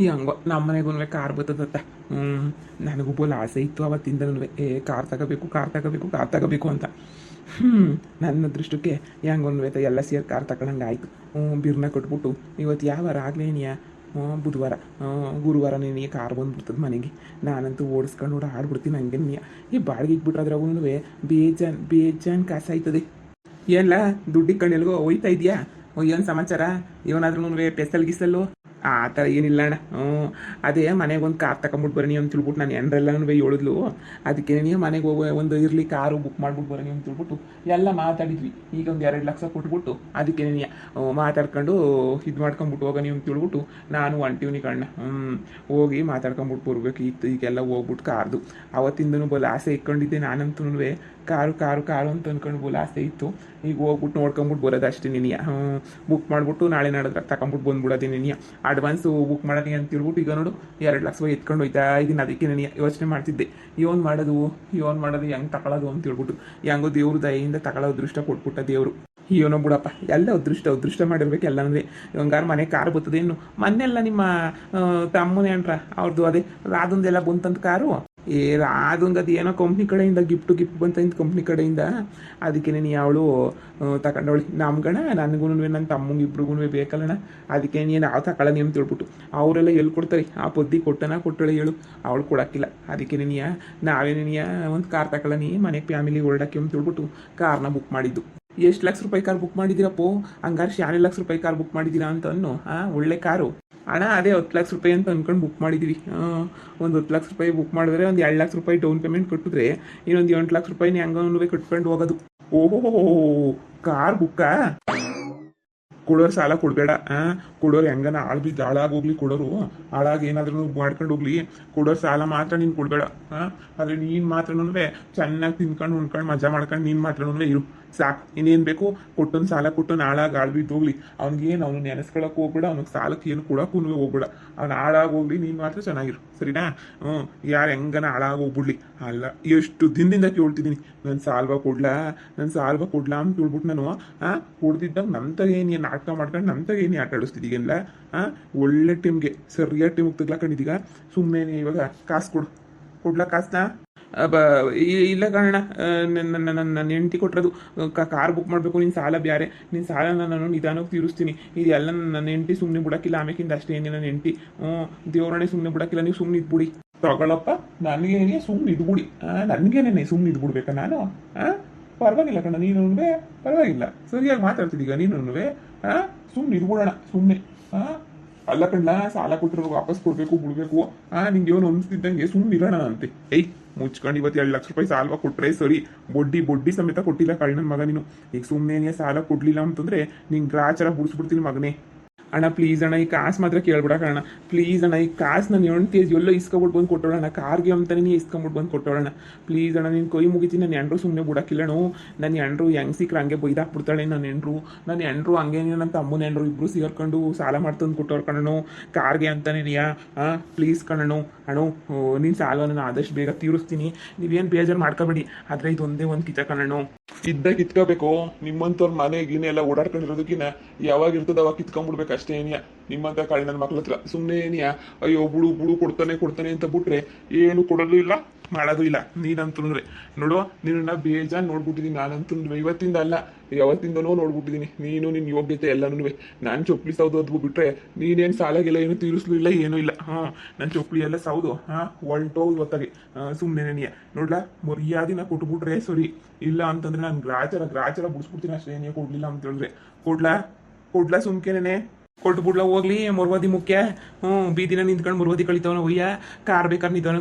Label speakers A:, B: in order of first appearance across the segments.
A: ಹೆಂಗೋ ನಮ್ಮ ಮನೆಗೂ ಕಾರ್ ಬರ್ತದತ್ತ. ಹ್ಞೂ, ನನಗೂ ಬೋಲ್ ಆಸೆ ಇತ್ತು ಅವತ್ತಿಂದನೂ, ಕಾರ್ ತಗೋಬೇಕು ಕಾರ್ ತಗೋಬೇಕು ಕಾರ್ ತಗೋಬೇಕು ಅಂತ. ಹ್ಞೂ, ನನ್ನ ಅದೃಷ್ಟಕ್ಕೆ ಹೆಂಗೊಂದು ಎಲ್ಲ ಸೇರಿ ಕಾರ್ ತಗೊಳಂಗೆ ಆಯಿತು. ಬಿರ್ನ ಕೊಟ್ಬಿಟ್ಟು ಇವತ್ತು ಯಾವ ವಾರ ಆಗ್ಲೇನಿಯ, ಬುಧವಾರ ಗುರುವಾರ ನೀನು ಕಾರ್ ಬಂದ್ಬಿಡ್ತದೆ ಮನೆಗೆ. ನಾನಂತೂ ಓಡಿಸ್ಕೊಂಡು ಆಡ್ಬಿಡ್ತೀನಿ ಹಂಗೆ ನೀ ಈ ಬಾಡಿಗೆ ಇಟ್ಬಿಟ್ರೆ ಅದ್ರಾಗೂ ಬೇಜಾನ್ ಕಾಸಾಯ್ತದೆ. ಏನ್ಲ ದುಡ್ಡಿಗೆ ಕಣ್ಣೆಲ್ಗೋ ಹೋಯ್ತಾ ಇದೆಯಾ? ಏನು ಸಮಾಚಾರ? ಇವನಾದ್ರೂ ಪೆಸಲ್ ಗಿಸಲ್ಲು ಆ ಥರ ಏನಿಲ್ಲ ಅಣ್ಣ. ಅದೇ ಮನೆಗೆ ಒಂದು ಕಾರ್ ತಗೊಂಬಿಟ್ಟು ಬರೋನಿ ಅಂತ ತಿಳ್ಬಿಟ್ಟು ನಾನು ಎಂಡ್ರೆಲ್ಲನೂ ಹೇಳಿದ್ಲು. ಅದಕ್ಕೆ ನೀವು ಮನೆಗೆ ಹೋಗೋ ಒಂದು ಇರಲಿ ಕಾರು ಬುಕ್ ಮಾಡ್ಬಿಟ್ಟು ಬರೋನಿ ಅಂತ ತಿಳ್ಬಿಟ್ಟು ಎಲ್ಲ ಮಾತಾಡಿದ್ವಿ. ಈಗ ಒಂದು 2 ಲಕ್ಷ ಕೊಟ್ಬಿಟ್ಟು ಅದಕ್ಕೆ ಮಾತಾಡ್ಕೊಂಡು ಇದು ಮಾಡ್ಕೊಂಬಿಟ್ಟು ಹೋಗೋನಿ ಅಂತ ತಿಳ್ಬಿಟ್ಟು ನಾನು ಹೊಂಟಿವ್ನಿ ಕಣ್ಣ. ಹೋಗಿ ಮಾತಾಡ್ಕೊಂಬಿಟ್ಟು ಬರ್ಬೇಕು ಇತ್ತು. ಈಗೆಲ್ಲ ಹೋಗ್ಬಿಟ್ಟು ಕಾರ್ದು ಅವತ್ತಿಂದನೂ ಬಲ್ ಆಸೆ ಇಟ್ಕೊಂಡಿದ್ದೆ ನಾನಂತೂ. ಕಾರು ಕಾರು ಕಾರು ಅಂತ ಅಂದ್ಕೊಂಡು ಬೋಲ್ ಆಸೆ ಇತ್ತು. ಈಗ ಹೋಗ್ಬಿಟ್ಟು ನೋಡ್ಕೊಂಬಿಟ್ಟು ಬರೋದು ಅಷ್ಟೇ ನಿನಿಯ. ಬುಕ್ ಮಾಡಿಬಿಟ್ಟು ನಾಳೆ ನಾಡಿದ್ರೆ ತಗೊಂಬಿಟ್ಟು ಬಂದ್ಬಿಡೋದೇ ನಿನಿಯ. ಅಡ್ವಾನ್ಸು ಬುಕ್ ಮಾಡೋಣ ಅಂತ ತಿಳ್ಬಿಟ್ಟು ಈಗ ನೋಡು 2 ಲಕ್ಷ ಎತ್ಕೊಂಡು ಹೋಯ್ತಾ ಇದೀನಿ. ಅದಕ್ಕೆ ನನಗೆ ಯೋಚನೆ ಮಾಡ್ತಿದ್ದೆ, ಇವನು ಮಾಡೋದು ಹೆಂಗೆ ತಗೊಳ್ಳೋದು ಅಂತ ಹೇಳ್ಬಿಟ್ಟು. ಹೆಂಗೋ ದೇವ್ರ ದಯೆಯಿಂದ ತಗೊಳ್ಳೋ ಅದೃಷ್ಟ ಕೊಟ್ಬಿಟ್ಟ ದೇವರು. ಇವನೋ ಬಿಡಪ್ಪ, ಎಲ್ಲ ಅದೃಷ್ಟ ಮಾಡಿರ್ಬೇಕು ಎಲ್ಲನೂ. ಇವಂಗಾರು ಮನೆ ಕಾರು ಬರ್ತದೆ. ಇನ್ನು ಮೊನ್ನೆಲ್ಲ ನಿಮ್ಮ ತಮ್ಮನೇ ಅಂಟ್ರ ಅವ್ರದ್ದು ಅದೇ ರಾಧಂದೆಲ್ಲ ಬಂತಂತ ಕಾರು. ರಾಧಂಗೆ ಅದು ಏನೋ ಕಂಪ್ನಿ ಕಡೆಯಿಂದ ಗಿಫ್ಟ್ ಬಂತ ಕಂಪ್ನಿ ಕಡೆಯಿಂದ. ಅದಕ್ಕೆ ನೀನು ಅವಳು ತಗೊಂಡವಳಿ ನಮ್ಮ ಗಣ ನನಗೂ ನನ್ನ ತಮ್ಮಂಗೆ ಇಬ್ರಿಗೂ ಬೇಕಲ್ಲಣ್ಣ. ಅದಕ್ಕೆ ನೀನು ನಾವು ತಗೊಳ್ಳೋ ಅಂತ ತಿಳ್ಬಿಟ್ಟು ಅವರೆಲ್ಲ ಎಲ್ಲಿ ಕೊಡ್ತಾರೆ? ಆ ಪದ್ದಿ ಕೊಟ್ಟಳೆ ಹೇಳು, ಅವಳು ಕೊಡೋಕ್ಕಿಲ್ಲ. ಅದಕ್ಕೆ ನಾವೇ ಒಂದು ಕಾರ್ ತಗೊಳ್ಳೋನಿ ಮನೆಗೆ ಫ್ಯಾಮಿಲಿ ಹೊರಡಕ್ಕೆ ಅಂತ ತಿಳ್ಬಿಟ್ಟು ಕಾರ್ನ ಬುಕ್ ಮಾಡಿದ್ದು. ಎಷ್ಟು ಲಕ್ಷ ರೂಪಾಯಿ ಕಾರ್ ಬುಕ್ ಮಾಡಿದ್ದೀರಪ್ಪೋ? ಹಂಗಾರೆ 6 ಲಕ್ಷ ರೂಪಾಯಿ ಕಾರ್ ಬುಕ್ ಮಾಡಿದ್ದೀರಾ ಅಂತ ಅನ್ನು. ಒಳ್ಳೆ ಕಾರು ಅಣ್ಣ. ಅದೇ 10 ಲಕ್ಷ ರೂಪಾಯಿ ಅಂತ ಅಂದ್ಕೊಂಡು ಬುಕ್ ಮಾಡಿದ್ದೀವಿ. ಒಂದು 10 ಲಕ್ಷ ರೂಪಾಯಿ ಬುಕ್ ಮಾಡಿದ್ರೆ ಒಂದು 2 ಲಕ್ಷ ರೂಪಾಯಿ ಡೌನ್ ಪೇಮೆಂಟ್ ಕೊಟ್ಟಿದ್ರೆ ಇನ್ನೊಂದು 8 ಲಕ್ಷ ರೂಪಾಯಿನ ಹೆಂಗನೂ ಕಟ್ಕೊಂಡು ಹೋಗೋದು. ಓಹೋ, ಕಾರ್ ಬುಕ್ಕಾ? ಕೊಡೋರು ಸಾಲ ಕೊಡಬೇಡ. ಕೊಡೋರು ಹೆಂಗನ ಬಿದ್ದು ಹಾಳಾಗೋಗ್ಲಿ, ಕೊಡೋರು ಹಾಳಾಗಿ ಏನಾದ್ರೂ ಮಾಡ್ಕೊಂಡು ಹೋಗ್ಲಿ. ಕೊಡೋರು ಸಾಲ ಮಾತ್ರ ನೀನು ಕೊಡಬೇಡ. ಆದರೆ ನೀನು ಮಾತ್ರನೂ ಚೆನ್ನಾಗಿ ತಿನ್ಕೊಂಡು ಉಣ್ಕೊಂಡು ಮಜಾ ಮಾಡ್ಕೊಂಡು ನೀನು ಮಾತ್ರನೂ ಇರು ಸಾಕು. ಇನ್ನೇನು ಬೇಕು? ಕೊಟ್ಟೊಂದು ಸಾಲ ಕೊಟ್ಟೊಂದು ಹಾಳಾಗಿ ಬಿದ್ದು ಹೋಗ್ಲಿ. ಅವ್ನಿಗೇನು ಅವನು ನೆನೆಸ್ಕೊಳಕ್ಕೆ ಹೋಗ್ಬೇಡ, ಅವ್ನಿಗೆ ಸಾಲಕ್ಕೆ ಏನು ಕೊಡೋಕ್ಕೂ ಹೋಗ್ಬೇಡ. ಅವ್ನು ಹಾಳಾಗೋಗ್ಲಿ, ನೀನು ಮಾತ್ರ ಚೆನ್ನಾಗಿರು, ಸರಿನಾ? ಯಾರು ಹೆಂಗನ ಹಾಳಾಗೋಗ್ಬಿಡ್ಲಿ. ಅಲ್ಲ, ಎಷ್ಟು ದಿನದಿಂದ ಕೇಳ್ತಿದ್ದೀನಿ ನಾನು ಸಾಲ್ವ ಕೊಡ್ಲಾ ಅಂತ ಹೇಳ್ಬಿಟ್ಟು ನಾನು ಕೊಡ್ತಿದ್ದಾಗ ನಮ್ತಾಗ ಏನು ನಾಟಕ ಮಾಡ್ಕೊಂಡು ನಮ್ತಾಗ ಏನು ಆಟ ಆಡಿಸ್ತಿದ್ದೀಗಲ್ಲ. ಒಳ್ಳೆ ಟೀಮ್ಗೆ ಸರಿಯಾದ ಟೀಮಿಗೆ ತಗ್ಲಾಕೊಂಡಿದ್ದೀಗ. ಸುಮ್ಮನೆ ಇವಾಗ ಕಾಸು ಕೊಡ್ಲಾ ಕಾಸನ್ನ? ಇಲ್ಲ ಕಣ, ನನ್ನ ಹೆಂಡತಿ ಕೊಟ್ಟಿರೋದು ಕಾರ್ ಬುಕ್ ಮಾಡಬೇಕು. ನಿನ್ನ ಸಾಲ ಬೇರೆ, ನಿನ್ನ ಸಾಲ ನಾನು ನಿಧಾನಕ್ಕೆ ತೀರಿಸ್ತೀನಿ. ಇದೆಲ್ಲ ನನ್ನ ಹೆಂಡತಿ ಸುಮ್ಮನೆ ಬಿಡೋಕ್ಕಿಲ್ಲ. ಆಮೇಕಿಂದ ಅಷ್ಟೇ ಏನೇ ನನ್ನ ಹೆಂಡತಿ ದೇವರಣೆ ಸುಮ್ಮನೆ ಬಿಡೋಕ್ಕಿಲ್ಲ. ನೀವು ಸುಮ್ಮನೆ ಇದ್ಬಿಡಿ. ತಗೊಳಪ್ಪ, ನನಗೇನೆ ಸುಮ್ಮನೆ ಇದ್ಬಿಡಿ. ನನಗೇನೆ ಸುಮ್ಮನೆ ಇದ್ಬಿಡ್ಬೇಕಾ ನಾನು? ಪರವಾಗಿಲ್ಲ ಕಣ, ನೀನು ಪರವಾಗಿಲ್ಲ, ಸರಿಯಾಗಿ ಮಾತಾಡ್ತಿದ್ದೀಗ ನೀನು. ಸುಮ್ಮನೆ ಇದ್ಬಿಡೋಣ ಸುಮ್ಮನೆ. ಅಲ್ಲ ಕಣ್ಣ, ಸಾಲ ಕೊಟ್ಟಿರೋ ವಾಪಸ್ ಕೊಡ್ಬೇಕು ಬಿಡ್ಬೇಕು. ನಿಂಗೆ ಏನು ಅನಿಸ್ತಿದ್ದಂಗೆ ಸುಮ್ಮನೆ ಇರೋಣ ಅಂತೆ. ಮುಚ್ಕೊಂಡು ಇವತ್ತು 2 ಲಕ್ಷ ರೂಪಾಯಿ ಸಾಲ ಕೊಟ್ಟರೆ ಸರಿ. ಬಡ್ಡಿ ಸಮೇತ ಕೊಟ್ಟಿಲ್ಲ ಕಳ್ಳನ ಮಗ ನೀನು. ಈಗ ಸುಮ್ಮನೆ ಸಾಲ ಕೊಡ್ಲಿಲ್ಲ ಅಂತಂದ್ರೆ ನಿಂಗೆ ಗ್ರಾಚಾರ ಬಿಡಿಸ್ಬಿಡ್ತೀನಿ ಮಗನೇ. ಅಣ್ಣ ಪ್ಲೀಸ್ ಅಣ್ಣ, ಈ ಕಾಸು ಮಾತ್ರ ಕೇಳ್ಬಿಡ ಕಣ. ಪ್ಲೀಸ್ ಅಣ್ಣ, ಈ ಕಾಸು ನಾನು ಹೆಣ್ತಿ ಎಲ್ಲೋ ಇಸ್ಕೊಬಿಟ್ಟು ಬಂದು ಕೊಟ್ಟೋಳಣ್ಣ. ಕಾರ್ಗೆ ಅಂತಾನೆ ನೀ ಇಸ್ಕೊಂಬಿಟ್ಟು ಬಂದು ಕೊಟ್ಟೋಳಣ್ಣ. ಪ್ಲೀಸ್ ಅಣ್ಣ, ನಿನ್ನ ಕೈ ಮುಗಿತೀನಿ. ನನ್ನ ಹೆಂಡ್ರು ಸುಮ್ಮನೆ ಬಿಡೋಕ್ಕಿಲ್ಲಣು. ನನ್ನ ಹೆಂಡ್ರು ಹೆಂಗೆ ಸಿಕ್ಕರೆ ಹಂಗೆ ಬೈದಾಕ್ಬಿಡ್ತಾಳೆ. ನನ್ನ ಹೆಂಡ್ರು ಹಂಗೆ ನನ್ನ ತಮ್ಮನ ಹೆಂಡ್ರು ಇಬ್ಬರು ಸೇರ್ಕೊಂಡು ಸಾಲ ಮಾಡ್ತಂದು ಕೊಟ್ಟವ್ರು ಕಣನು ಕಾರ್ಗೆ ಅಂತಾನೆ ನೀಯಾ. ಪ್ಲೀಸ್ ಕಣನು ಅಣ್ಣು, ನಿನ್ನ ಸಾಲ ನಾನು ಆದಷ್ಟು ಬೇಗ ತೀರಿಸ್ತೀನಿ. ನೀವೇನು ಬೇಜಾರು ಮಾಡ್ಕೋಬೇಡಿ. ಆದರೆ ಇದೊಂದೇ ಒಂದು ಕಿತ ಕಣನು ಕಿತ್ಕೋಬೇಕು. ನಿಮ್ಮಂಥವ್ರ ಮನೆ ಗಿನೆ ಎಲ್ಲ ಓಡಾಡ್ಕೊಂಡಿರೋದಕ್ಕಿನ್ನ ಯಾವಾಗ ಇರ್ತದೆ ಅವಾಗ ಕಿತ್ಕೊಂಡ್ಬಿಡ್ಬೇಕು ಅಷ್ಟೇ. ಏನಿಯಾ ನಿಮ್ಮಂತ ಕಾಳಿ ನನ್ನ ಮಕ್ಳ ಹತ್ರ ಸುಮ್ಮನೆ ಏನಿಯಾ ಅಯ್ಯೋ ಬುಡು ಕೊಡ್ತಾನೆ ಅಂತ ಬಿಟ್ರೆ ಏನು ಕೊಡೋದು ಇಲ್ಲ ಮಾಡೋದು ಇಲ್ಲ. ನೀನಂತೂ ನೋಡು, ನಿನ್ನ ಬೇಜಾನ್ ನೋಡ್ಬಿಟ್ಟಿದ್ದೀನಿ ನಾನಂತೂ. ಇವತ್ತಿಂದ ಅಲ್ಲ, ಯಾವತ್ತಿಂದನೂ ನೋಡ್ಬಿಟ್ಟಿದ್ದೀನಿ. ನೀನು ನಿನ್ನ ಯೋಗ್ಯತೆ ಎಲ್ಲನೂ ನಾನು ಚೊಪ್ಲಿ ಸೌದು ಅದ್ಬು ಬಿಟ್ರೆ ನೀನೇನು ಸಾಲಾಗಿಲ್ಲ, ಏನು ತೀರಿಸ್ಲಿಲ್ಲ, ಏನೂ ಇಲ್ಲ. ನನ್ನ ಚೊಪ್ಲಿ ಎಲ್ಲ ಸೌದು ಹೊಲ್ಟೋಗಿ ಇವತ್ತಾಗೆ. ಸುಮ್ಮನೆ ನೀ ನೋಡ್ಲಾ, ಮರ್ಯಾದಿನ ಕೊಟ್ಬಿಟ್ರೆ ಸರಿ. ಇಲ್ಲ ಅಂತಂದ್ರೆ ನಾನು ಗ್ರಾಚಾರ ಬಿಡಿಸ್ಬಿಡ್ತೀನಿ ಅಷ್ಟೇ. ಏನೇ ಕೊಡ್ಲಿಲ್ಲ ಅಂತ ಹೇಳಿದ್ರೆ ಕೊಡ್ಲಾ ಸುಮ್ಕೆನೆ ಕೊಟ್ಬಿಡ್ಲ ಹೋಗ್ಲಿ. ಮರುವಾದಿ ಮುಖ್ಯ. ಬೀದಿನ ನಿಂತ್ಕೊಂಡು ಮರುವಾದಿ ಕಳಿತವನ ಒಯ್ಯ. ಕಾರ್ ಬೇಕಾದ್ರೆ ನಿಂತವನ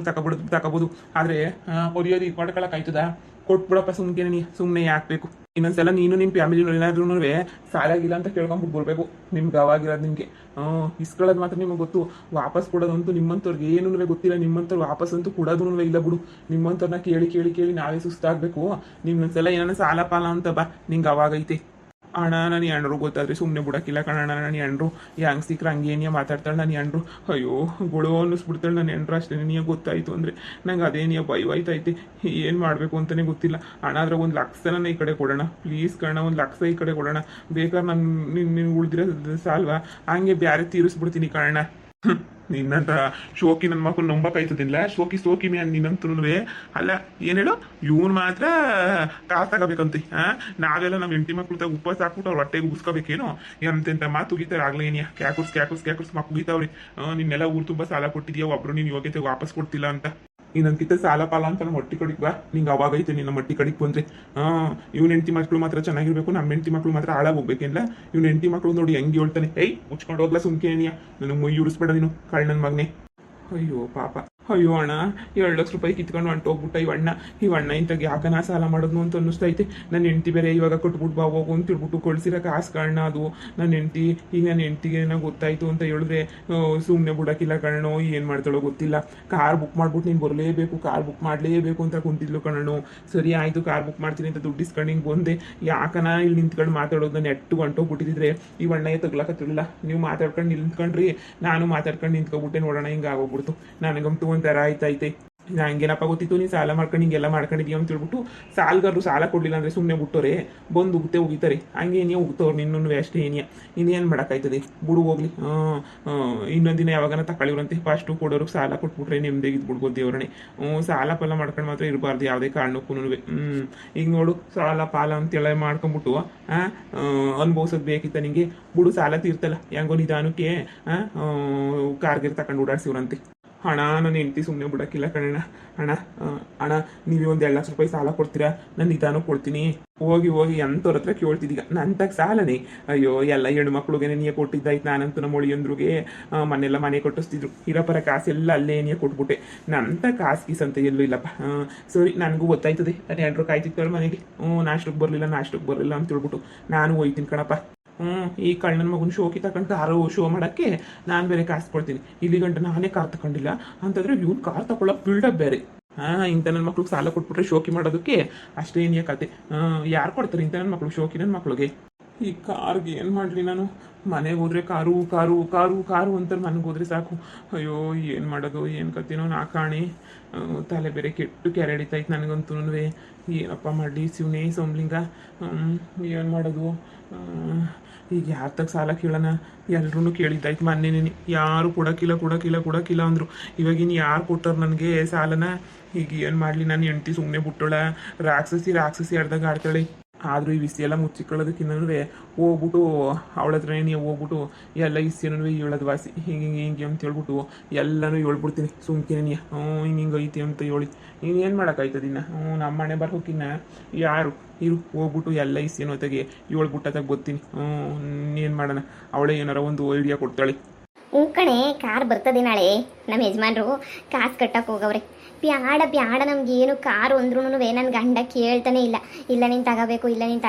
A: ತಗೋಬೋದು. ಆದರೆ ಮರ್ಯಾದೆ ಇದು ಮಾಡ್ಕೊಳಕ್ಕಾಯ್ತದ? ಕೊಟ್ಬಿಡಪ್ಪ ಸುಮ್ಕೆನೆ. ಸುಮ್ಮನೆ ಯಾಕಬೇಕು? ಇನ್ನೊಂದ್ಸಲ ನೀನು ನಿಮ್ಮ ಫ್ಯಾಮಿಲಿ ಏನಾದ್ರೂ ಸಾಲಾಗಿಲ್ಲ ಅಂತ ಕೇಳ್ಕೊಂಬಿಟ್ಟು ಬರ್ಬೇಕು. ನಿಮ್ಗೆ ಅವಾಗಿರೋದು ನಿಮಗೆ ಇಸ್ಕೊಳ್ಳೋದು ಮಾತ್ರ ನಿಮಗೆ ಗೊತ್ತು. ವಾಪಸ್ ಕೊಡೋದಂತೂ ನಿಮ್ಮಂಥವ್ರಿಗೆ ಏನೂ ಗೊತ್ತಿಲ್ಲ. ನಿಮ್ಮಂಥವ್ರು ವಾಪಸ್ ಅಂತೂ ಕೊಡೋದೂ ಇಲ್ಲ ಬಿಡು. ನಿಮ್ಮಂಥವ್ರನ್ನ ಕೇಳಿ ನಾವೇ ಸುಸ್ತಾಗಬೇಕು. ನಿಮ್ಮೊಂದ್ಸಲ ಏನಾರ ಸಾಲ ಪಾಲ ಅಂತ ಬಾ, ನಿಂಗೆ ಅವಾಗೈತೆ. ಅಣ್ಣ ನನ್ನ ಹೆಂಡ್ರು ಗೊತ್ತಾದ್ರೆ ಸುಮ್ಮನೆ ಬಿಡೋಕ್ಕಿಲ್ಲ ಕಣಣ್ಣ. ನನ್ನ ಹೆಂಡ್ರು ಹೆಂಗೆ ಸಿಕ್ಕರೆ ಹಂಗೇನಿಯ ಮಾತಾಡ್ತಾಳೆ. ನನ್ನ ಹೆಂಡ್ರು ಅಯ್ಯೋ ಗೊಳೋ ಅನ್ನಿಸ್ಬಿಡ್ತಾಳೆ. ನನ್ನ ಹೆಂಡ್ರು ಅಷ್ಟೇ. ನೀನು ಗೊತ್ತಾಯಿತು ಅಂದರೆ ನಂಗೆ ಅದೇನಿಯ ಭಯವಾಯ್ತೈತೆ. ಏನು ಮಾಡಬೇಕು ಅಂತಲೇ ಗೊತ್ತಿಲ್ಲ. ಅಣ್ಣ ಆದರೆ 1 ಲಕ್ಷನ ಈ ಕಡೆ ಕೊಡೋಣ ಪ್ಲೀಸ್ ಕಣ. 1 ಲಕ್ಷ ಈ ಕಡೆ ಕೊಡೋಣ. ಬೇಕಾದ್ರೆ ನಾನು ನಿನ್ನ ಉಳಿದಿರೋ ಸಾಲ್ವ ಹಂಗೆ ಬೇರೆ ತೀರಿಸ್ಬಿಡ್ತೀನಿ ಕಣ. ನಿನ್ನಂತ ಶೋಕಿ ನನ್ನ ಮಕ್ಕಳು ನಂಬಕಾಯ್ತದಿಲ್ಲ ಶೋಕಿ ಮ್ಯಾನ್ ನಿನ್ನಂತೂ ಅಲ್ಲ ಏನು ಹೇಳು ಇವನು ಮಾತ್ರ ಕಾಸು ತಗೋಬೇಕಂತ ನಾವೆಲ್ಲ ನಮ್ಮ ಹೆಂಡತಿ ಮಕ್ಳು ತಗ ಉಪವಾಸ ಹಾಕ್ಬಿಟ್ಟು ಅವ್ರ ಹೊಟ್ಟೆಗೆ ಉಗಿಸ್ಕೋಬೇಕೇನೋ ಎಂತೆಂತ ಮಾತು ಉಗಿತಾರೆ ಆಗ್ಲೇ ಏನಿಯ ಕ್ಯಾಕುರ್ಸ್ ಮಕ್ಳು ಉಗಿತಾವ್ರಿ ನಿನ್ನೆಲ್ಲ ಊರು ತುಂಬ ಸಾಲ ಕೊಟ್ಟಿದ್ಯಾ ಒಬ್ರು ನೀನು ಯೋಗ್ಯತೆ ವಾಪಸ್ ಕೊಡ್ತಿಲ್ಲ ಅಂತ ಇನ್ನೊಂದ್ಕಿಂತ ಸಾಲ ಪಾಲ ಅಂತ ನಮ್ಮ ಹೊಟ್ಟಿ ಕಡಿಗೆ ಬಾ ನಿಂಗೆ ಅವಾಗ ಐತೆ ನಿನ್ನ ಮಟ್ಟಿ ಕಡಿಗೆ ಬಂದ್ರೆ ಇವ್ನ ಹೆಂಡತಿ ಮಕ್ಳು ಮಾತ್ರ ಚೆನ್ನಾಗಿರ್ಬೇಕು ನಮ್ಮ ಹೆಂಡತಿ ಮಕ್ಳು ಮಾತ್ರ ಹಾಳಾಗಿ ಹೋಗ್ಬೇಕಿಲ್ಲ ಇವ್ನ ಹೆಂಡತಿ ಮಕ್ಳು ನೋಡಿ ಹೆಂಗೆ ಹೇಳ್ತಾನೆ ಮುಚ್ಕೊಂಡು ಹೋಗ್ಲಾ ಸುಮ್ಕೆ ಏನಿಯ ನನಗೆ ಮೈ ಉರಿಸ್ಬೇಡ ನೀನು ಕಳ್ಳನ ಮಗನೇ ಅಯ್ಯೋ ಪಾಪ ಅಯ್ಯೋ ಅಣ್ಣ 2 ಲಕ್ಷ ರೂಪಾಯಿ ಕಿತ್ಕೊಂಡು ಹೊಂಟೋಗ್ಬಿಟ್ಟ ಈ ಅಣ್ಣ ಇಂತಾಗ ಯಾಕನ ಸಾಲ ಮಾಡೋದು ಅಂತ ಅನ್ನಿಸ್ತೈತೆ ನನ್ನ ಹೆಂಡತಿ ಬೇರೆ ಇವಾಗ ಕೊಟ್ಬಿಟ್ಟು ಬಾ ಹೋಗು ಅಂತ ತಿಳ್ಬಿಟ್ಟು ಕೊಡ್ಸಿರೋ ಕಾಸು ಕಣ್ಣ ಅದು ನನ್ನ ಹೆಂಡತಿ ಈಗ ನನ್ನ ಹೆಂಡತಿಗೆ ಏನೋ ಗೊತ್ತಾಯ್ತು ಅಂತ ಹೇಳಿದ್ರೆ ಸುಮ್ಮನೆ ಬಿಡೋಕ್ಕಿಲ್ಲ ಕಣ್ಣು ಏನು ಮಾಡ್ತಾಳೋ ಗೊತ್ತಿಲ್ಲ ಕಾರ್ ಬುಕ್ ಮಾಡ್ಬಿಟ್ಟು ನೀನು ಬರಲೇಬೇಕು ಕಾರ್ ಬುಕ್ ಮಾಡಲೇಬೇಕು ಅಂತ ಕುಂತಿದ್ಲು ಕಣ್ಣು ಸರಿ ಆಯಿತು ಕಾರ್ ಬುಕ್ ಮಾಡ್ತೀನಿ ಅಂತ ದುಡ್ಡು ಇಸ್ಕೊಂಡು ಹಿಂಗೆ ಬಂದೆ ಯಾಕನ ಇಲ್ಲಿ ನಿಂತ್ಕೊಂಡು ಮಾತಾಡೋದು ನಾನು ಎಟ್ಟು ಹೊಂಟೋಗ್ಬಿಟ್ಟಿದ್ರೆ ಈ ಅಣ್ಣ ತಗ್ಲಕತ್ತಿರಲಿಲ್ಲ ನೀವು ಮಾತಾಡ್ಕೊಂಡು ನಿಂತ್ಕೊಂಡ್ರಿ ನಾನು ಮಾತಾಡ್ಕೊಂಡು ನಿಂತ್ಕೊಬಿಟ್ಟೆ ನೋಡೋಣ ಹಿಂಗೆ ಆಗೋಗ್ಬಿಡ್ತು ನನಗಂತೂ ಒಂಥರ ಆಯ್ತೈತೆ ಹಂಗೇನಪ್ಪ ಗೊತ್ತಿತ್ತು ನೀನು ಸಾಲ ಮಾಡ್ಕೊಂಡು ಹಿಂಗೆಲ್ಲ ಮಾಡ್ಕೊಂಡಿದ್ದೀಯ ಅಂತ ಹೇಳ್ಬಿಟ್ಟು ಸಾಲಗಾರರು ಸಾಲ ಕೊಡಲಿಲ್ಲ ಅಂದರೆ ಸುಮ್ಮನೆ ಬಿಟ್ಟೋರೆ ಬಂದು ಉಗ್ತೆ ಉಗಿತಾರೆ ಹಂಗೆ ಏನಿಯ ಉಗ್ತವ್ರು ನಿನ್ನೂ ಅಷ್ಟೇ ಏನಿಯ ಇನ್ನೇನು ಮಾಡೋಕ್ಕಾಯ್ತದೆ ಬಿಡು ಹೋಗ್ಲಿ ಇನ್ನೊಂದು ದಿನ ಯಾವಾಗನ ತಗೊಳ್ಳಿವ್ರಂತೆ ಫಸ್ಟು ಕೊಡೋರಿಗೆ ಸಾಲ ಕೊಟ್ಬಿಟ್ರೆ ನಿಮ್ದೇಗಿದ್ದು ಬಿಡ್ಬೋದು ದೇವ್ರಣೆ ಸಾಲ ಪಾಲ ಮಾಡ್ಕೊಂಡು ಮಾತ್ರ ಇರಬಾರ್ದು ಯಾವುದೇ ಕಾರಣಕ್ಕೂ ಈಗ ನೋಡು ಸಾಲ ಪಾಲ ಅಂತೆಲ್ಲ ಮಾಡ್ಕೊಂಬಿಟ್ಟು ಅನುಭವಿಸೋದು ಬೇಕಿತ್ತ ನಿಂಗೆ ಬಿಡು ಸಾಲ ತೀರ್ತಲ್ಲ ಹೆಂಗೋ ನಿಧಾನಕ್ಕೆ ಕಾರ್ಗಿರ್ ತಗೊಂಡು ಓಡಾಡ್ಸಿವ್ರಂತೆ ಹಣ ನನ್ನ ಹೆಂಡತಿ ಸುಮ್ಮನೆ ಬಿಡೋಕ್ಕಿಲ್ಲ ಕಣಣ್ಣ ಅಣ್ಣ ನೀವೇ ಒಂದು 2 ಲಕ್ಷ ರೂಪಾಯಿ ಸಾಲ ಕೊಡ್ತೀರಾ ನಾನು ನಿಧಾನ ಕೊಡ್ತೀನಿ ಹೋಗಿ ಎಂಥವ್ರ ಹತ್ರ ಕೇಳ್ತಿದ್ದೀಗ ನಂತಾಗ ಸಾಲನೇ ಅಯ್ಯೋ ಎಲ್ಲ ಹೆಣ್ಣು ಮಕ್ಳಿಗೆ ನೀಯೇ ಕೊಟ್ಟಿದ್ದಾಯ್ತು ನಾನಂತೂ ನಮ್ಮ ಒಳಿಯಂದ್ರಿಗೆ ಮನೆಲ್ಲ ಮನೆ ಕೊಟ್ಟಿಸ್ತಿದ್ರು ಇರೋಪರ ಕಾಸೆಲ್ಲ ಅಲ್ಲೇ ನೀಯೇ ಕೊಟ್ಬಿಟ್ಟೆ ನಂತ ಕಾಸು ಅಂತ ಎಲ್ಲೂ ಇಲ್ಲಪ್ಪ ಸರಿ ನನಗೂ ಗೊತ್ತಾಯ್ತದೆ ನಾನು 2 ರೂಪಾಯಿ ಕಾಯ್ತಿತ್ತು ಮನೆಗೆ ನಾಷ್ಟಕ್ಕೆ ಬರಲಿಲ್ಲ ಅಂತ ಹೇಳ್ಬಿಟ್ಟು ನಾನು ಹೋಯ್ತೀನಿ ಕಣಪ್ಪ ಈ ಕಳ್ಳನ ಮಗನ ಶೋಕಿ ತಗೊಂಡು ಕಾರು ಶೋ ಮಾಡೋಕ್ಕೆ ನಾನು ಬೇರೆ ಕಾಸು ಕೊಡ್ತೀನಿ ಇಲ್ಲಿ ಗಂಟೆ ನಾನೇ ಕಾರ್ ತಗೊಂಡಿಲ್ಲ ಅಂತಂದರೆ ಇವ್ನು ಕಾರ್ ತಗೊಳ್ಳೋ ಬಿಲ್ಡಪ್ ಬೇರೆ ಇಂಥ ನನ್ನ ಮಕ್ಳಿಗೆ ಸಾಲ ಕೊಟ್ಬಿಟ್ರೆ ಶೋಕಿ ಮಾಡೋದಕ್ಕೆ ಅಷ್ಟೇ ಏನಿಯ ಕತೆ ಯಾರು ಕೊಡ್ತಾರೆ ಇಂಥ ನನ್ನ ಮಕ್ಳು ಶೋಕಿ ನನ್ನ ಮಕ್ಳಿಗೆ ಈ ಕಾರ್ಗೆ ಏನು ಮಾಡಲಿ ನಾನು ಮನೆಗೆ ಹೋದ್ರೆ ಕಾರು ಅಂತ ಮನೆಗೆ ಹೋದ್ರೆ ಸಾಕು ಅಯ್ಯೋ ಏನು ಮಾಡೋದು ಏನು ಕತ್ತಿನೋ ನಾಕಾಣಿ ತಲೆ ಬೇರೆ ಕೆಟ್ಟು ಕೆರೆ ಹಿಡಿತೈತೆ ನನಗಂತೂ ಏನಪ್ಪ ಮಾಡಲಿ ಶಿವನೇ ಸೋಮ್ಲಿಂಗ ಏನು ಮಾಡೋದು ಈಗ ಯಾರ ತಗ ಸಾಲ ಕೇಳೋಣ ಎಲ್ಲರೂ ಕೇಳಿದ್ದಾಯ್ತು ಮೊನ್ನೆನೇ ಯಾರು ಕೊಡೋಕ್ಕಿಲ್ಲ ಅಂದರು ಇವಾಗಿನ ಯಾರು ಕೊಟ್ಟರು ನನಗೆ ಸಾಲನ ಈಗ ಏನು ಮಾಡಲಿ ನಾನು ಹೆಂಡ್ತಿ ಸುಮ್ಮನೆ ಬಿಟ್ಟೋಳ ರಾಕ್ಷಸಿ ಅರ್ಧಾಗ ಆಡ್ತಾಳೆ ಆದರೂ ಈ ವಿಷಯ ಎಲ್ಲ ಮುಚ್ಚಿಕೊಳ್ಳೋದಕ್ಕಿನ್ನೂ ಹೋಗ್ಬಿಟ್ಟು ಅವಳ ಹತ್ರನೇ ನೀವು ಹೋಗ್ಬಿಟ್ಟು ಎಲ್ಲ ವಿಷಯನೂ ಹೇಳೋದು ವಾಸಿ ಹಿಂಗೆ ಅಂತ ಹೇಳ್ಬಿಟ್ಟು ಎಲ್ಲನೂ ಹೇಳ್ಬಿಡ್ತೀನಿ ಸುಮ್ಕಿನ ಹಿಂಗೆ ಐತಿ ಅಂತ ಹೇಳಿ ಏನು ಮಾಡೋಕ್ಕಾಯ್ತದ ನಮ್ಮ ಮನೆ ಬರ್ಬೇಕಿನ್ನ ಯಾರು ಹೋಗ್ಬಿಟ್ಟು ಎಲ್ಲ ವಿಷಯನೂ ಹೊತ್ತಿಗೆ ಹೇಳ್ಬಿಟ್ಟದಾಗ ಬರ್ತೀನಿ ಏನು ಮಾಡೋಣ ಅವಳೇ ಏನಾರ ಒಂದು ಐಡಿಯಾ ಕೊಡ್ತಾಳೆ
B: ಕಣೆ ಕಾರ್ ಬರ್ತದೆ ನಾಳೆ ನಮ್ಮ ಯಜಮಾನ್ರು ಕಾಸು ಕಟ್ಟಕ್ಕೆ ಹೋಗವ್ರೆ ಬ್ಯಾಡ ನಮ್ಗೇನು ಕಾರು ಅಂದ್ರೂ ನನ್ನ ಗಂಡ ಕೇಳ್ತಾನೆ ಇಲ್ಲ ನೀನು ತಗೋಬೇಕು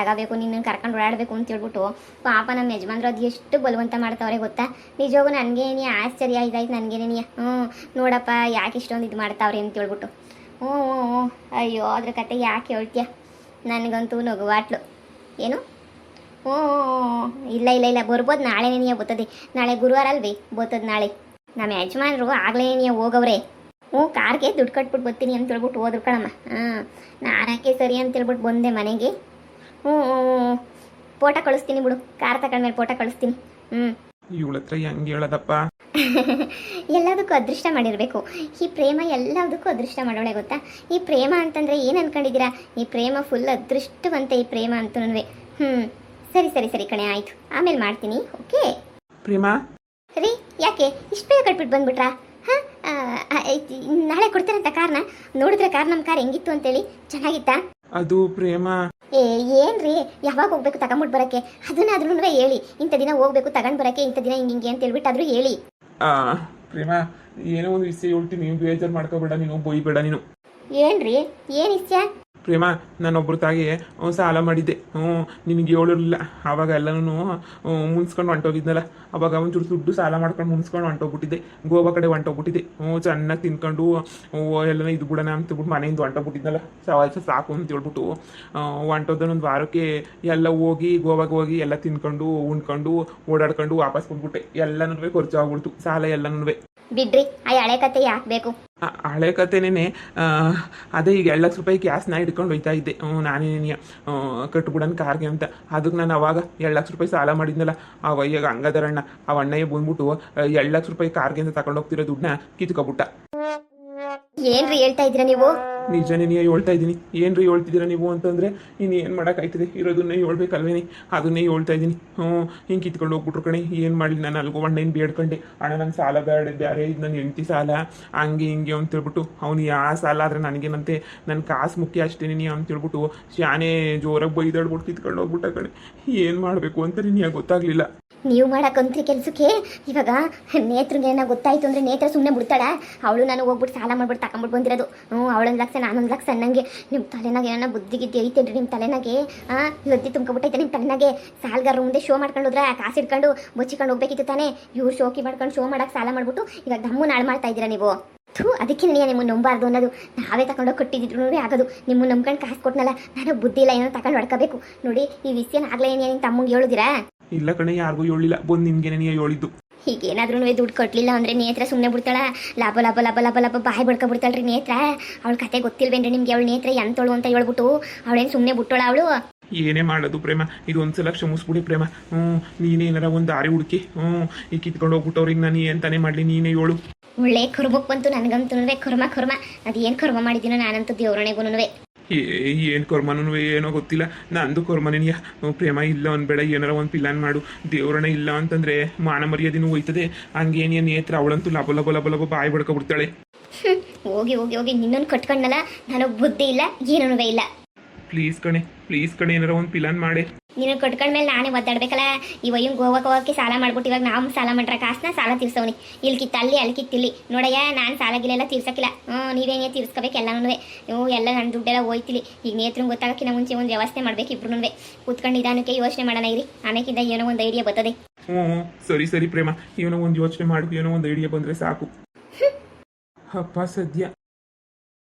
B: ನಿನ್ನ ಕರ್ಕೊಂಡು ಓಡಾಡಬೇಕು ಅಂತ ಹೇಳ್ಬಿಟ್ಟು ಪಾಪ ನಮ್ಮ ಯಜಮಾನ್ರು ಅದು ಎಷ್ಟು ಬಲವಂತ ಮಾಡ್ತಾವ್ರೆ ಗೊತ್ತಾ ನಿಜವಾಗೂ ನನಗೇನಿ ಆಶ್ಚರ್ಯ ಇದಾಯ್ತು ನನಗೇನೇನಿಯ ನೋಡಪ್ಪ ಯಾಕೆ ಇಷ್ಟೊಂದು ಇದು ಮಾಡ್ತಾವ್ರೆ ಅಂತ ಹೇಳ್ಬಿಟ್ಟು ಅಯ್ಯೋ ಅದ್ರ ಕತೆ ಯಾಕೆ ಹೇಳ್ತೀಯ ನನಗಂತೂ ನಗುವಾಟ್ಲು ಏನು ಇಲ್ಲ ಬರ್ಬೋದು ನಾಳೆ ನೀನು ಬರ್ತದೆ ನಾಳೆ ಗುರುವಾರ ಅಲ್ವೇ ಬರ್ತದೆ ನಾಳೆ ನಮ್ಮ ಯಜಮಾನ್ರು ಆಗಲೇ ನೀನು ಹೋಗವ್ರೆ ಕಾರ್ಗೆ ದುಡ್ಡು ಕಟ್ಬಿಟ್ಟು ಬರ್ತೀನಿ ಅಂತ ಹೇಳ್ಬಿಟ್ಟು ಹೋದ್ರು ಕಣಮ್ಮ ನಾನಕ್ಕೆ ಸರಿ ಅಂತ ಹೇಳ್ಬಿಟ್ಟು ಬಂದೆ ಮನೆಗೆ ಫೋಟೋ ಕಳಿಸ್ತೀನಿ ಬಿಡು ಕಾರ್ ತಗೊಂಡ್ಮೇಲೆ ಫೋಟೋ ಕಳಿಸ್ತೀನಿ
A: ಇವಳ ಹತ್ರ ಹೆಂಗೆ ಹೇಳೋದಪ್ಪ
B: ಎಲ್ಲದಕ್ಕೂ ಅದೃಷ್ಟ ಮಾಡಿರಬೇಕು ಈ ಪ್ರೇಮ ಎಲ್ಲದಕ್ಕೂ ಅದೃಷ್ಟ ಮಾಡೋಳೆ ಗೊತ್ತಾ ಈ ಪ್ರೇಮ ಅಂತಂದರೆ ಏನು ಅನ್ಕೊಂಡಿದ್ದೀರಾ ಈ ಪ್ರೇಮ ಫುಲ್ ಅದೃಷ್ಟವಂತೆ ಈ ಪ್ರೇಮ ಅಂತನೂ ಸರಿ ಕಣೆ ಆಯಿತು ಆಮೇಲೆ ಮಾಡ್ತೀನಿ ಓಕೆ
A: ಪ್ರೇಮ
B: ರೀ ಯಾಕೆ ಇಷ್ಟು ಬೇಗ ಕಟ್ಬಿಟ್ಟು ಬಂದ್ಬಿಟ್ರಾ ನಾಳೆ ಕೊಡ್ತೀರಂತ ಕಾರ್ನ ನೋಡಿದ್ರೆ ಕಾರ್ ನಮ್ಮ ಕಾರ್ ಹೆಂಗಿತ್ತು ಅಂತೇಳಿ ಚೆನ್ನಾಗಿತ್ತಾ
A: ಅದು ಪ್ರೇಮ
B: ಏನ್ರಿ ಯಾವಾಗ ಹೋಗ್ಬೇಕು ತಗೊಂಬಿಟ್ಟು ಬರಕ್ಕೆ ಅದನ್ನಾದ್ರೂ ಹೇಳಿ ಇಂಥ ದಿನ ಹೋಗ್ಬೇಕು ತಗೊಂಡು ಬರಕ್ಕೆ ಇಂಥ ದಿನ ಹಿಂಗೆ ಅಂತ ಹೇಳ್ಬಿಟ್ಟಾದ್ರೂ ಹೇಳಿ
A: ಪ್ರೇಮ ಏನೋ ಒಂದು ವಿಷಯ ಹೇಳ್ತೀನಿ ನೀವು ಬೇಜಾರು ಮಾಡ್ಕೋಬೇಡ ನೀನು ಬೈಬೇಡ ನೀನು
B: ಏನ್ರಿ ಏನು ವಿಷಯ
A: ಪ್ರೇಮ ನಾನೊಬ್ಬರ ತಾಗಿ ಸಾಲ ಮಾಡಿದ್ದೆ ನಿನಗೆ ಹೇಳಿರಲಿಲ್ಲ ಆವಾಗ ಎಲ್ಲನೂ ಮುನ್ಸ್ಕೊಂಡು ಹೊಂಟೋಗಿದ್ನಲ್ಲ ಅವಾಗ ಒಂಚೂರು ದುಡ್ಡು ಸಾಲ ಮಾಡ್ಕೊಂಡು ಮುನ್ಸ್ಕೊಂಡು ಹೊಂಟೋಗ್ಬಿಟ್ಟಿದ್ದೆ ಗೋವಾ ಕಡೆ ಹೊಂಟೋಗ್ಬಿಟ್ಟಿದ್ದೆ ಚೆನ್ನಾಗಿ ತಿನ್ಕೊಂಡು ಎಲ್ಲನೂ ಇದು ಬಿಡೋಣ ಅಂತಬಿಟ್ಟು ಮನೆಯಿಂದ ಹೊಂಟೋಗ್ಬಿಟ್ಟಿದ್ನಲ್ಲ ಸಾಕು ಅಂತ ಹೇಳ್ಬಿಟ್ಟು ಹೊಂಟೋದನ್ನೊಂದು ವಾರಕ್ಕೆ ಎಲ್ಲ ಹೋಗಿ ಗೋವಾಗೆ ಹೋಗಿ ಎಲ್ಲ ತಿನ್ಕೊಂಡು ಉಣ್ಕೊಂಡು ಓಡಾಡ್ಕೊಂಡು ವಾಪಸ್ ಬಂದ್ಬಿಟ್ಟೆ ಎಲ್ಲನೂ ಖರ್ಚಾಗ್ಬಿಡ್ತು ಸಾಲ ಎಲ್ಲನೂ
B: ಬಿಡ್ರಿ ಆ ಹಳೆ ಕತೆ ಯಾಕೆ ಬೇಕು?
A: ಹಳೆ ಕತೆನೇ. ಅದೇ ಈಗ 2 ಲಕ್ಷ ರೂಪಾಯಿ ಕ್ಯಾಸ್ನ ಹಿಡ್ಕೊಂಡು ಹೋಯ್ತಾ ಇದ್ದೆ. ನಾನೇ ಕಟ್ಬಿಡನ್ ಕಾರ್ಗೆ ಅಂತ. ಅದಕ್ಕೆ ನಾನು ಅವಾಗ 2 ಲಕ್ಷ ರೂಪಾಯಿ ಸಾಲ ಮಾಡಿದ್ನಲ್ಲ, ಆ ವಯ್ಯಾಗ ಹಂಗದರಣ್ಣ ಆ ಅಣ್ಣಯ್ಯ ಬಂದ್ಬಿಟ್ಟು 2 ಲಕ್ಷ ರೂಪಾಯಿ ಕಾರ್ಗೆ ಅಂತ ತಗೊಂಡು ಹೋಗ್ತಿರೋ ದುಡ್ಡನ್ನ ಕಿತ್ಕೊಬಿಟ್ಟ.
B: ಏನ್ರಿ ಹೇಳ್ತಾ ಇದ್ದೀರಾ ನೀವು?
A: ನಿಜನೇ ಹೇಳ್ತಾ ಇದ್ದೀನಿ. ಏನ್ರಿ ಹೇಳ್ತಿದ್ದೀರಾ ನೀವು ಅಂತಂದರೆ ಇನ್ನು ಏನು ಮಾಡೋಕ್ಕಾಯ್ತದೆ, ಇರೋದನ್ನೇ ಹೇಳ್ಬೇಕಲ್ವೇನಿ, ಅದನ್ನೇ ಹೇಳ್ತಾ ಇದ್ದೀನಿ. ಹಿಂಗೆ ಕಿತ್ಕೊಂಡು ಹೋಗ್ಬಿಟ್ರು ಕಣೆ. ಏನು ಮಾಡಲಿ, ನಾನು ಅಲ್ಗೋ ಅಣ್ಣನ ಬೇಡ್ಕೊಂಡೆ, ಅಣ್ಣ ನಂಗೆ ಸಾಲ ಬೇರೆ ಇದು ನನ್ನ ಹೆಂಡತಿ ಸಾಲ ಹಂಗೆ ಹಿಂಗೆ ಅಂತೇಳ್ಬಿಟ್ಟು, ಅವ್ನು ಯಾವ ಸಾಲ ಆದರೆ ನನಗೇನಂತೆ, ನನ್ನ ಕಾಸು ಮುಖ್ಯ ಅಷ್ಟೇ ನೀ ಅಂತೇಳ್ಬಿಟ್ಟು ಶಾನೆ ಜೋರಾಗಿ ಬೈದಾಡ್ಬಿಟ್ಟು ಕಿತ್ಕೊಂಡು ಹೋಗ್ಬಿಟ್ಟ ಕಣೆ. ಏನು ಮಾಡಬೇಕು ಅಂತ ನಿನಗೆ ಗೊತ್ತಾಗಲಿಲ್ಲ.
B: ನೀವು ಮಾಡಕ್ಕಂತ್ರಿ ಕೆಲಸಕ್ಕೆ ಇವಾಗ ನೇತ್ರಿಗೆ ಏನೋ ಗೊತ್ತಾಯ್ತು ಅಂದರೆ ನೇತ್ರ ಸುಮ್ಮನೆ ಬಿಡ್ತಾಳ? ಅವಳು ನಾನು ಹೋಗ್ಬಿಟ್ಟು ಸಾಲ ಮಾಡ್ಬಿಟ್ಟು ತಗೊಂಬಿಟ್ಟು ಬಂದಿರೋದು. ಅವಳೊಂದು ಲಕ್ಷ ನಾನೊಂದು ಲಕ್ಷ ಅನ್ನಂಗೆ. ನಿಮ್ಮ ತಲೆನಾಗೆ ಏನೋ ಬುದ್ಧಿಗಿದ್ದು ಐತೇನ್ರಿ ನಿಮ್ಮ ತಲೆನಾಗೆ? ಲದ್ದಿ ತುಂಬ್ಕೊಬಿಟ್ಟೈತೆ ನಿಮ್ಮ ತಲೆನಾಗೆ. ಸಾಲಗಾರರು ಮುಂದೆ ಶೋ ಮಾಡ್ಕೊಂಡೋದ್ರೆ ಕಾಸು ಹಿಡ್ಕೊಂಡು ಬಚ್ಚಿಕೊಂಡು ಹೋಗ್ಬೇಕಿತ್ತು ತಾನೇ. ಇವ್ರು ಶೋಕಿ ಮಾಡ್ಕೊಂಡು ಶೋ ಮಾಡಕ್ಕೆ ಸಾಲ ಮಾಡ್ಬಿಟ್ಟು ಇವಾಗ ದಮ್ಮು ನಾಳು ಮಾಡ್ತಾ ಇದ್ದೀರಾ ನೀವು. ಅದಕ್ಕೆ ನನಗೆ ನಿಮ್ಮನ್ನು ನಂಬಾರ್ದು ಅನ್ನೋದು. ನಾವೇ ತಗೊಂಡೋಗಿ ಕಟ್ಟಿದ್ರು ನೋಡಿ ಆಗೋದು. ನಿಮ್ಮನ್ನು ನಂಬ್ಕೊಂಡು ಕಾಸು ಕೊಟ್ಟನಲ್ಲ, ನಾನು ಬುದ್ಧಿ ಇಲ್ಲ, ಏನೋ ತಗೊಂಡು ಹೊಡ್ಕೋಬೇಕು ನೋಡಿ. ಈ ವಿಷಯನ ಆಗ್ಲೇ ಏನು ನಿಮ್ಮ ತಮ್ಮಂಗೆ ಹೇಳಿದಿರಾ?
A: ಇಲ್ಲ ಕಣೆ, ಯಾರಿಗೂ ಹೇಳಿಲ್ಲ. ಬಂದು ನಿನ್ಗೆ ನೀ ಹೇಳಿದ್ದು.
B: ಹೀಗೇನಾದ್ರೂ ದುಡ್ಡು ಕೊಟ್ಟಲಿಲ್ಲ ಅಂದರೆ ನೇತ್ರ ಸುಮ್ಮನೆ ಬಿಡ್ತಾಳ. ಲಾಭ ಲಾಭ ಲಾಭ ಲಾಭ ಲಾಭ ಬಾಯಿ ಬಿಡ್ಕೊಬಿಡ್ತಾಳ್ರಿ ನೇತ್ರ. ಅವಳ ಕತೆ ಗೊತ್ತಿಲ್ವೇನ್ರಿ ನಿಮ್ಗೆ? ಅವಳು ನೇತ್ರ ಎಂತೋಳು ಅಂತ ಹೇಳ್ಬಿಟ್ಟು ಅವಳೇನು ಸುಮ್ಮನೆ ಬಿಟ್ಟೋಳ ಅವಳು?
A: ಏನೇ ಮಾಡೋದು ಪ್ರೇಮ, ಇದು ಒಂದ್ಸಲ ಕ್ಷಮಿಸ್ಬಿಡಿ ಪ್ರೇಮ. ನೀನೇನಾರ ಒಂದು ದಾರಿ ಹುಡುಕಿ ಈ ಕಿತ್ಕೊಂಡು ಹೋಗ್ಬಿಟ್ಟವ್ರಿಗೆ ನಾನು ಏನು ತಾನೇ ಮಾಡಲಿ, ನೀನೇ ಹೇಳು.
B: ಒಳ್ಳೆ ಕುರುಬಕ್ಕೆ ಬಂತು ನನಗಂತೂ ಕರ್ಮ. ಅದೇನು ಕರ್ಮ ಮಾಡಿದ್ದೀನೋ ನಾನಂತೂ ದೇವ್ರಣೆಗೂ.
A: ಏನು ಕರ್ಮನೂ ಏನೋ ಗೊತ್ತಿಲ್ಲ. ನಂದು ಕರ್ಮನೇನಿಯ ಪ್ರೇಮ. ಇಲ್ಲ ಅನ್ಬೇಡ, ಏನಾರ ಒಂದು ಪ್ಲಾನ್ ಮಾಡು. ದೇವ್ರಣ ಇಲ್ಲ ಅಂತಂದರೆ ಮಾನ ಮರ್ಯಾದೆನೂ ಹೋಯ್ತದೆ. ಹಂಗೇನು ನೇತ್ರ ಅವಳಂತೂ ಲಬ ಲಬ ಲಬ ಲಬ ಬಾಯಿ ಬಡ್ಕೊಬಿಡ್ತಾಳೆ.
B: ಹೋಗಿ ಹೋಗಿ ಹೋಗಿ ನಿನ್ನೊಂದು ಕಟ್ಕೊಂಡಲ್ಲ, ನನಗೆ ಬುದ್ಧಿ ಇಲ್ಲ, ಏನೂ ಇಲ್ಲ.
A: ಪ್ಲೀಸ್ ಕಣೆ ಏನಾರ ಒಂದು ಪ್ಲಾನ್ ಮಾಡಿ.
B: ನೀನು ಕಟ್ಕೊಂಡ್ಮೇಲೆ ನಾನೇ ಒದ್ದಾಡ್ಬೇಕಲ್ಲ. ಈ ವಯ್ಯಂಗೆ ಗೋವಾಕ್ಕೆ ಹೋಗೋಕ್ಕೆ ಸಾಲ ಮಾಡ್ಬಿಟ್ಟು ಇವಾಗ ನಾವು ಸಾಲ ಮಾಡ್ರ ಕಾಸನ್ನ ಸಾಲ ತೀರ್ಸೋನಿ. ಇಲ್ಲಿ ಕಿತ್ತಲ್ಲಿ ಅಲ್ಲಿ ಕಿತ್ತಿಲ್ಲಿ ನೋಡಯ್ಯ, ನಾನು ಸಾಲಗಿಲೆಲ್ಲ ತೀರ್ಸಕ್ಕಿಲ್ಲ. ನೀವೇನೇ ತೀರ್ಸ್ಕೋಬೇಕು ಎಲ್ಲನೂ. ಎಲ್ಲ ನನ್ನ ದುಡ್ಡೆಲ್ಲ ಹೋಯ್ತಿಲಿ. ಈಗ ನೇತ್ರಂಗೆ ಗೊತ್ತಾಗಕ್ಕಿಂತ ಮುಂಚೆ ಒಂದು ವ್ಯವಸ್ಥೆ ಮಾಡ್ಬೇಕು. ಇಬ್ರು ಕೂತ್ಕೊಂಡು ನಿಧಾನಕ್ಕೆ ಯೋಚನೆ ಮಾಡೋಣ ಇರಿ. ಆಮೇಕಿಂದ ಏನೋ ಒಂದು ಐಡಿಯಾ ಬರ್ತದೆ.
A: ಸರಿ ಪ್ರೇಮ, ಏನೋ ಒಂದು ಯೋಚನೆ ಮಾಡು. ಏನೋ ಒಂದು ಐಡಿಯಾ ಬಂದರೆ ಸಾಕು. ಅಪ್ಪ ಸದ್ಯ